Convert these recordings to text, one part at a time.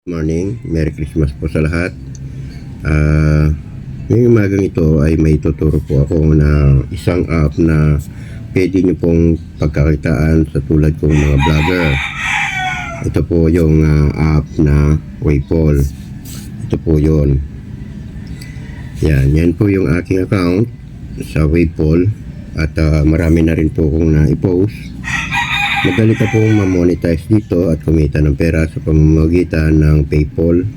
Morning, Merry Christmas po sa lahat. Ngayong umagang ito ay may tuturo po ako na isang app na pwede nyo pong pagkakitaan sa tulad kong mga vlogger. Ito po yung app na Waypoll. Ito po yun. Yan po yung aking account sa Waypoll at marami na rin po akong na-post. Madali ka pong ma-monetize dito at kumita ng pera sa pamamagitan ng PayPal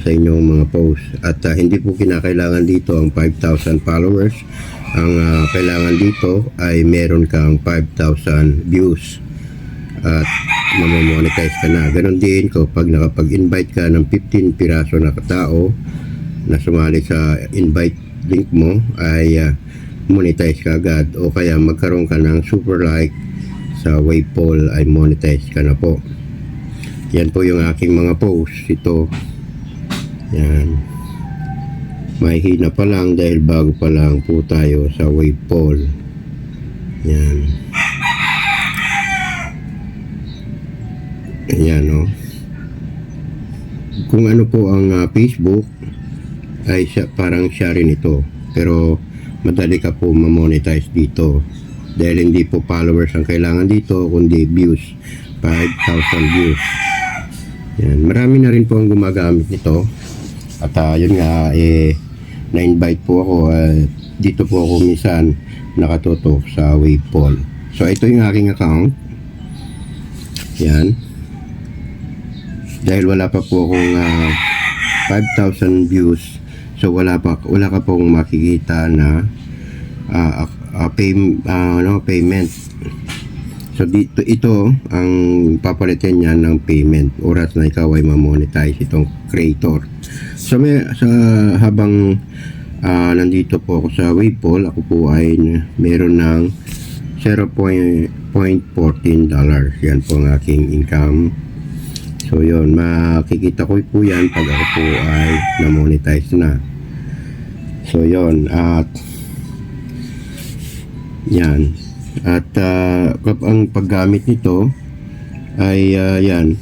sa inyong mga posts. At hindi po kinakailangan dito ang 5,000 followers. Ang kailangan dito ay meron kang 5,000 views at ma-monetize ka na. Ganon din kapag nakapag-invite ka ng 15 piraso na katao na sumali sa invite link mo ay monetize ka agad, o kaya magkaroon ka ng super like sa Waypoll ay monetize ka na po. Yan po yung aking mga posts. Ito yan, may hina pa lang dahil bago pa lang po tayo sa Waypoll. Yan yan kung ano po ang Facebook ay parang siya rin ito, pero madali ka po ma-monetize dito dahil hindi po followers ang kailangan dito kundi views, 5,000 views. Yan, marami na rin po ang gumagamit nito at yun nga na-invite po ako dito po ako minsan nakatutok sa Waypoll. So ito yung aking account. Yan, dahil wala pa po akong 5,000 views, so wala ka pong makikita na payment. So dito ito ang papalitan niya ng payment oras na ikaw ay ma-monetize itong creator. So habang nandito po ako sa Waypoll, ako po ay meron ng $0.14. Yan po ang aking income. So yun, makikita ko po yan pag ako po ay na-monetize na. So yun, at yan, at ang paggamit nito ay yan,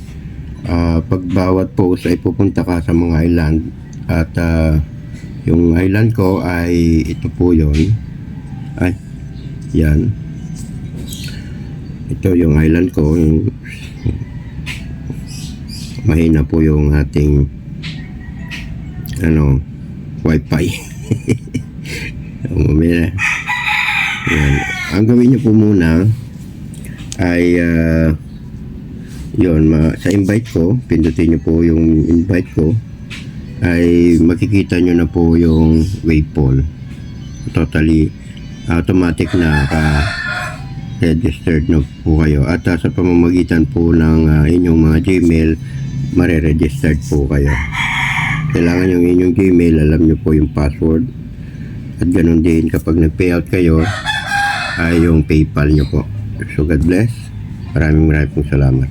pag bawat post ay pupunta ka sa mga island at yung island ko ay ito po yun, ay yan, ito yung island ko. Mahina po yung ating wifi. Mamaya. Yan. Ang gawin niyo po muna ay yun, sa invite ko, pindutin niyo po yung invite ko, ay makikita niyo na po yung Waypoll. Totally automatic na registered na po kayo, at sa pamamagitan po ng inyong mga Gmail mare-registered po kayo. Kailangan yung inyong Gmail, alam nyo po yung password, at ganun din kapag nag-payout kayo ay yung PayPal nyo po. So God bless, maraming pong salamat.